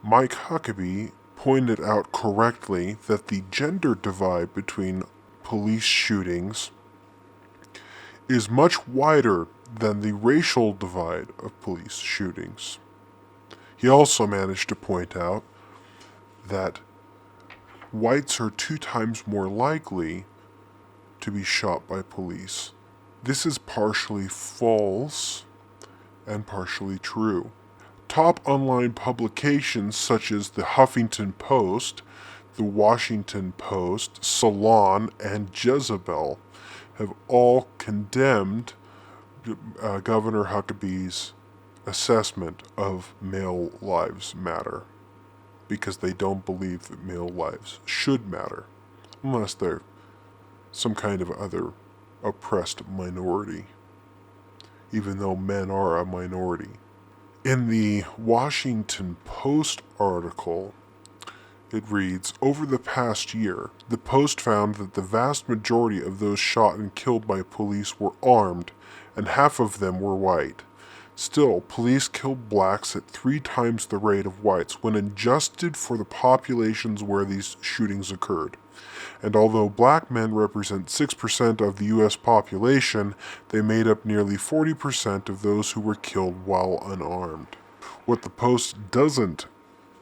Mike Huckabee pointed out correctly that the gender divide between police shootings is much wider than the racial divide of police shootings. He also managed to point out that whites are 2 times more likely to be shot by police. This is partially false and partially true. Top online publications such as the Huffington Post, the Washington Post, Salon, and Jezebel have all condemned Governor Huckabee's assessment of male lives matter because they don't believe that male lives should matter unless they're some kind of other oppressed minority, even though men are a minority. In the Washington Post article, it reads, over the past year, the Post found that the vast majority of those shot and killed by police were armed, and half of them were white. Still, police killed blacks at 3 times the rate of whites when adjusted for the populations where these shootings occurred. And although black men represent 6% of the U.S. population, they made up nearly 40% of those who were killed while unarmed. What the Post doesn't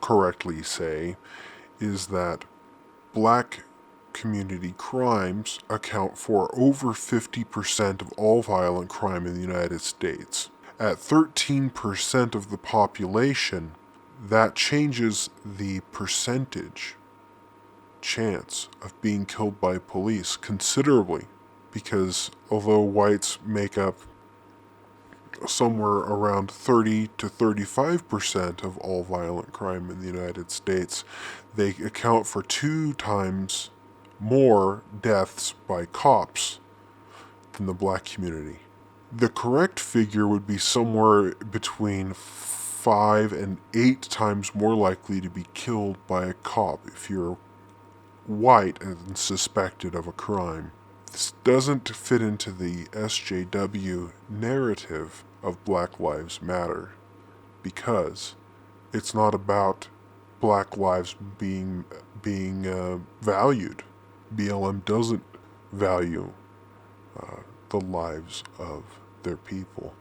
correctly say is that black community crimes account for over 50% of all violent crime in the United States. At 13% of the population, that changes the percentage chance of being killed by police considerably, because although whites make up somewhere around 30 to 35% of all violent crime in the United States, they account for 2 times more deaths by cops than the black community. The correct figure would be somewhere between 5 and 8 times more likely to be killed by a cop if you're white and suspected of a crime. This doesn't fit into the SJW narrative of Black Lives Matter because it's not about black lives being valued. BLM doesn't value the lives of their people.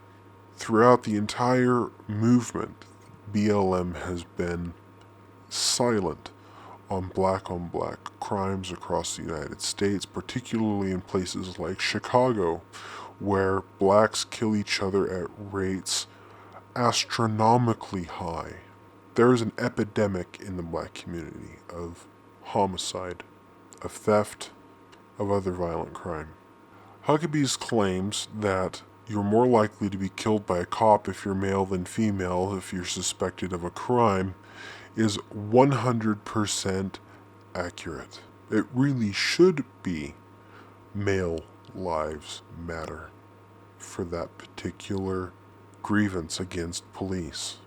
Throughout the entire movement, BLM has been silent on black crimes across the United States, particularly in places like Chicago, where blacks kill each other at rates astronomically high. There is an epidemic in the black community of homicide, of theft, of other violent crime. Huckabee's claims that you're more likely to be killed by a cop if you're male than female if you're suspected of a crime is 100% accurate. It really should be male lives matter for that particular grievance against police.